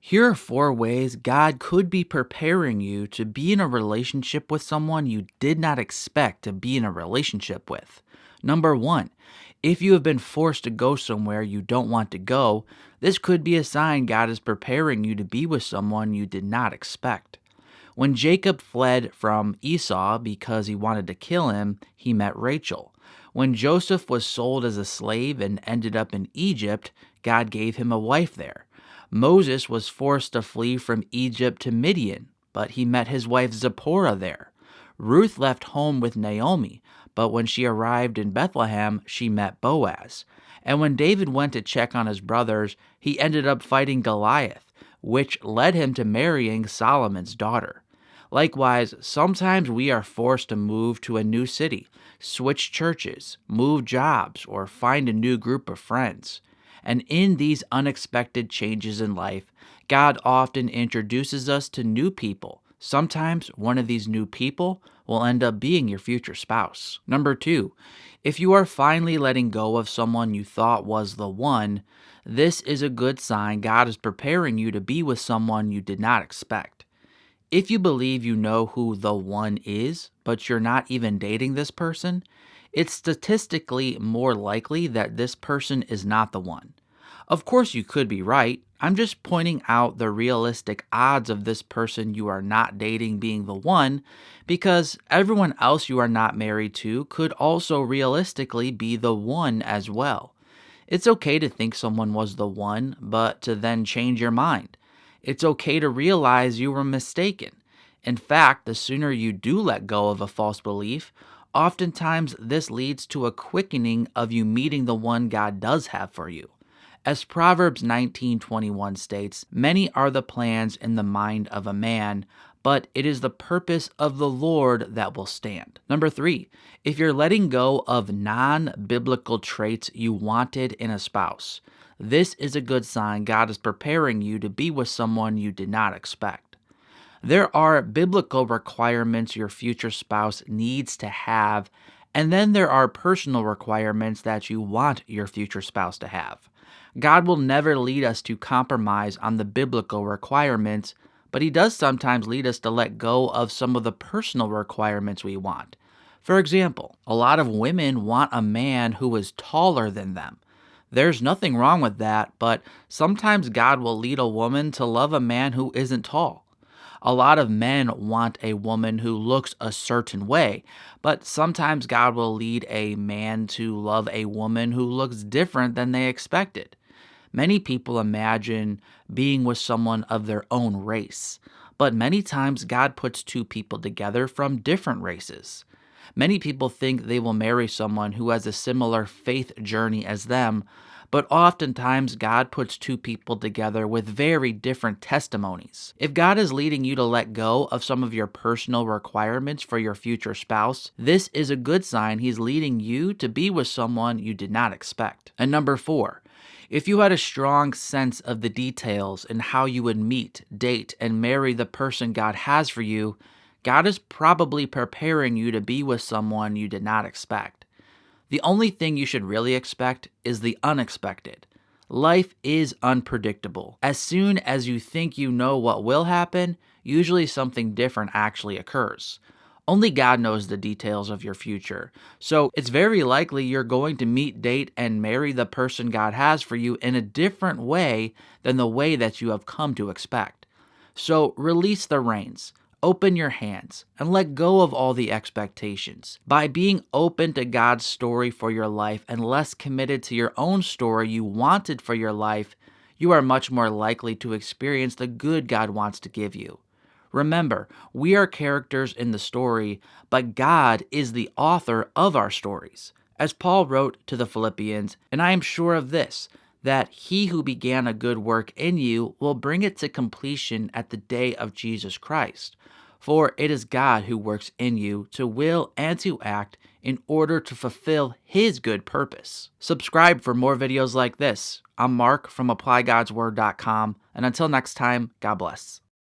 Here are 4 ways God could be preparing you to be in a relationship with someone you did not expect to be in a relationship with. Number 1, if you have been forced to go somewhere you don't want to go, this could be a sign God is preparing you to be with someone you did not expect. When Jacob fled from Esau because he wanted to kill him, he met Rachel. When Joseph was sold as a slave and ended up in Egypt, God gave him a wife there. Moses was forced to flee from Egypt to Midian, but he met his wife Zipporah there. Ruth left home with Naomi, but when she arrived in Bethlehem, she met Boaz. And when David went to check on his brothers, he ended up fighting Goliath, which led him to marrying Solomon's daughter. Likewise, sometimes we are forced to move to a new city, switch churches, move jobs, or find a new group of friends. And in these unexpected changes in life, God often introduces us to new people. Sometimes one of these new people will end up being your future spouse. Number 2, if you are finally letting go of someone you thought was the one, this is a good sign God is preparing you to be with someone you did not expect. If you believe you know who the one is, but you're not even dating this person, it's statistically more likely that this person is not the one. Of course, you could be right. I'm just pointing out the realistic odds of this person you are not dating being the one, because everyone else you are not married to could also realistically be the one as well. It's okay to think someone was the one, but to then change your mind. It's okay to realize you were mistaken. In fact, the sooner you do let go of a false belief, oftentimes this leads to a quickening of you meeting the one God does have for you. As Proverbs 19:21 states, "Many are the plans in the mind of a man, but it is the purpose of the Lord that will stand." Number 3, if you're letting go of non-biblical traits you wanted in a spouse, this is a good sign God is preparing you to be with someone you did not expect. There are biblical requirements your future spouse needs to have, and then there are personal requirements that you want your future spouse to have. God will never lead us to compromise on the biblical requirements, but He does sometimes lead us to let go of some of the personal requirements we want. For example, a lot of women want a man who is taller than them. There's nothing wrong with that, but sometimes God will lead a woman to love a man who isn't tall. A lot of men want a woman who looks a certain way, but sometimes God will lead a man to love a woman who looks different than they expected. Many people imagine being with someone of their own race, but many times God puts 2 people together from different races. Many people think they will marry someone who has a similar faith journey as them, but oftentimes God puts 2 people together with very different testimonies. If God is leading you to let go of some of your personal requirements for your future spouse, this is a good sign He's leading you to be with someone you did not expect. And number 4, if you had a strong sense of the details and how you would meet, date, and marry the person God has for you, God is probably preparing you to be with someone you did not expect. The only thing you should really expect is the unexpected. Life is unpredictable. As soon as you think you know what will happen, usually something different actually occurs. Only God knows the details of your future, so it's very likely you're going to meet, date, and marry the person God has for you in a different way than the way that you have come to expect. So release the reins, open your hands, and let go of all the expectations. By being open to God's story for your life and less committed to your own story you wanted for your life, you are much more likely to experience the good God wants to give you. Remember, we are characters in the story, but God is the author of our stories. As Paul wrote to the Philippians, "And I am sure of this, that He who began a good work in you will bring it to completion at the day of Jesus Christ. For it is God who works in you to will and to act in order to fulfill His good purpose." Subscribe for more videos like this. I'm Mark from ApplyGodsWord.com, and until next time, God bless.